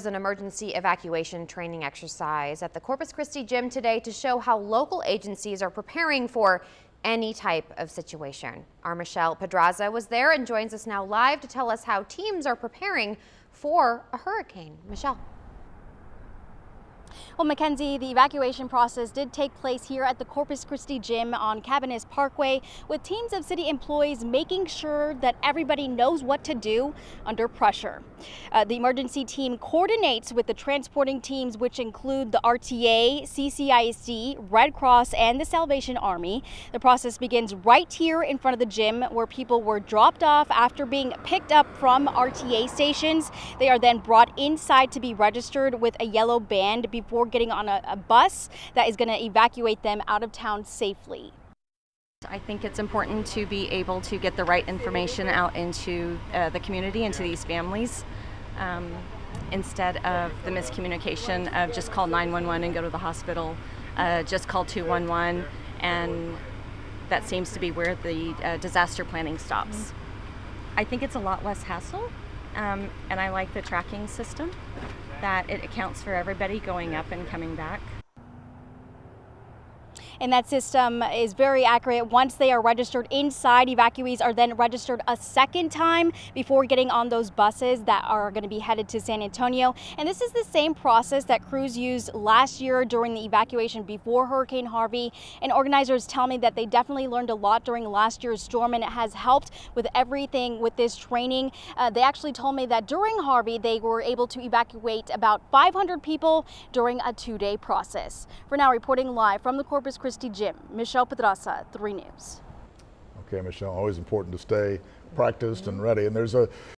An emergency evacuation training exercise at the Corpus Christi Gym today to show how local agencies are preparing for any type of situation. Our Michelle Pedraza was there and joins us now live to tell us how teams are preparing for a hurricane. Michelle. Well, Mackenzie, the evacuation process did take place here at the Corpus Christi Gym on Cabanas Parkway, with teams of city employees making sure that everybody knows what to do under pressure. The emergency team coordinates with the transporting teams, which include the RTA, CCISD, Red Cross, and the Salvation Army. The process begins right here in front of the gym, where people were dropped off after being picked up from RTA stations. They are then brought inside to be registered with a yellow band before getting on a bus that is going to evacuate them out of town safely. I think it's important to be able to get the right information out into the community, into these families, instead of the miscommunication of just call 911 and go to the hospital, just call 211, and that seems to be where the disaster planning stops. I think it's a lot less hassle, and I like the tracking system, that it accounts for everybody going up and coming back. And that system is very accurate. Once they are registered inside, evacuees are then registered a second time before getting on those buses that are going to be headed to San Antonio. And this is the same process that crews used last year during the evacuation before Hurricane Harvey. And organizers tell me that they definitely learned a lot during last year's storm, and it has helped with everything with this training. They actually told me that during Harvey, they were able to evacuate about 500 people during a 2-day process. For now, reporting live from the Corpus Christi Gym, Michelle Pedraza, 3 News. Okay, Michelle, always important to stay practiced and ready. And there's a